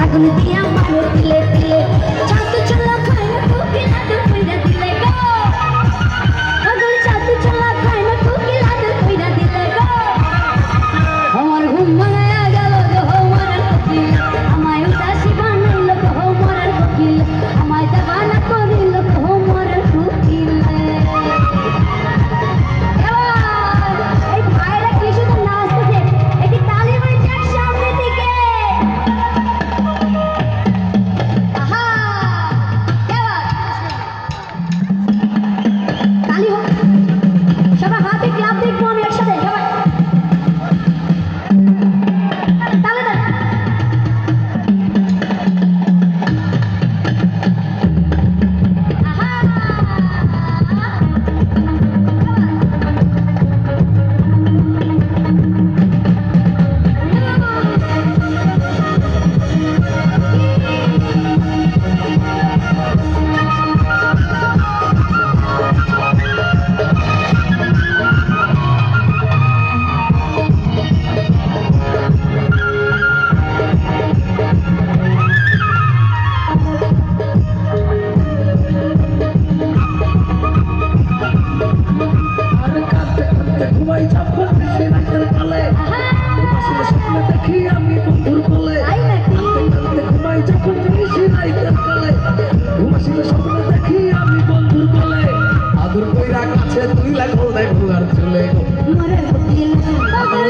আগুন দিয়া মারো দিলে দিলে চাঁদ চলা খায় না কোকিলা তো কইরা দিলে গো আগুন চাঁদ চলা খায় না কোকিলা তো কইরা দিলে গো আমার ঘুম ভাঙায়া গেল গো মরার কোকিল আমায় উদাসী বানাইল গো মরার কোকিল আমায় দেবানা করিল গো মরার কোকিল এই ভাইরা কি শুধু নাচতেছে এটি তালি বাজছে সামনের দিকে আহা তালি হোক সবাই হাতে ক্লাব দেখবো আমি একসাথে সবাই তালে তালে আহা আরে কাঁদতে কাঁদতে ঘুমাই যাবো সে রাতের কালে আসলে স্বপ্ন দেখি আমি বন্ধুর কোলে তাই নাকি? কাঁদতে কাঁদতে ঘুমাই যাবো সে রাতের কালে ঘুমাসিলে স্বপ্ন দেখি আমি বন্ধুর কোলে আদর কইরা কাছে তুই লাগো দেখো আর চলে মরার কোকিল পাগল